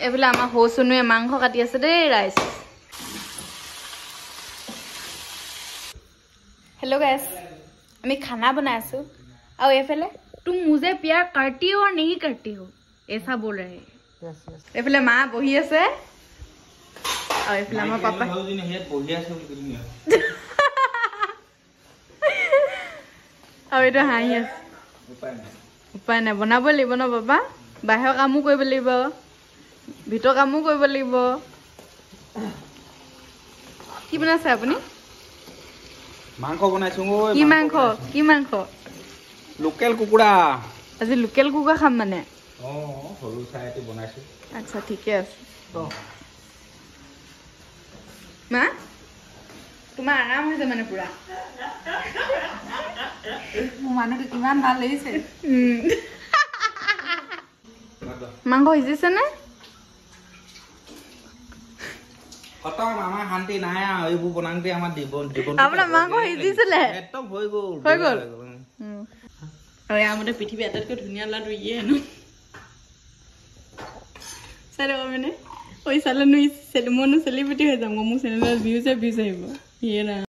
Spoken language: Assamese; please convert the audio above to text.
এইফালে আমাৰ হৌচনুৱে মাংস কাটি আছে দেই ৰাইজ। हेलो गाइस, আমি खाना बना आसो और এইফালে तुम मुझे प्यार करती हो और नहीं करती हो ऐसा बोल रहे हैं। এইফালে মা বহি আছে और এইফালে আমাৰ পাপা और এটা হাঁহি আছে। উপায় নাই বনাব লাগিব ন বাবা, বাহিৰৰ কামো কৰিব লাগিব, ভিতৰ কামো কৰিব লাগিব। কি বনাইছে আপুনি? মাংস বনাইছো। কি মাংস? কি মাংস? লোকেল কুকুৰা। আজি লোকেল কুকুৰা খাম মানে। সৰু চাইটো বনাইছো। আচ্ছা ঠিকে আছে। মা তোমাৰ আৰাম হৈছে মানে পুৰা। মানুহটো কিমান ভাল লাগিছে। মাংস সিজিছে নে? খতম, আমাৰ শান্তি নাই আৰু এইবোৰ বনাওঁতে আমাৰ জীৱন আপোনাৰ মাংস সিজিছিলে? একদম হৈ গ'ল। হৈ গ'ল। আৰু ইয়াৰ মতে পৃথিৱী আটাইতকৈ ধুনীয়া লাডু ইয়ে হেনো। চাই দেব মানে ঐ চালে নো মনো চেলিব্ৰিটি হৈ যাম মোৰ চেনেলত ভিউজ আহিব। ইয়ে না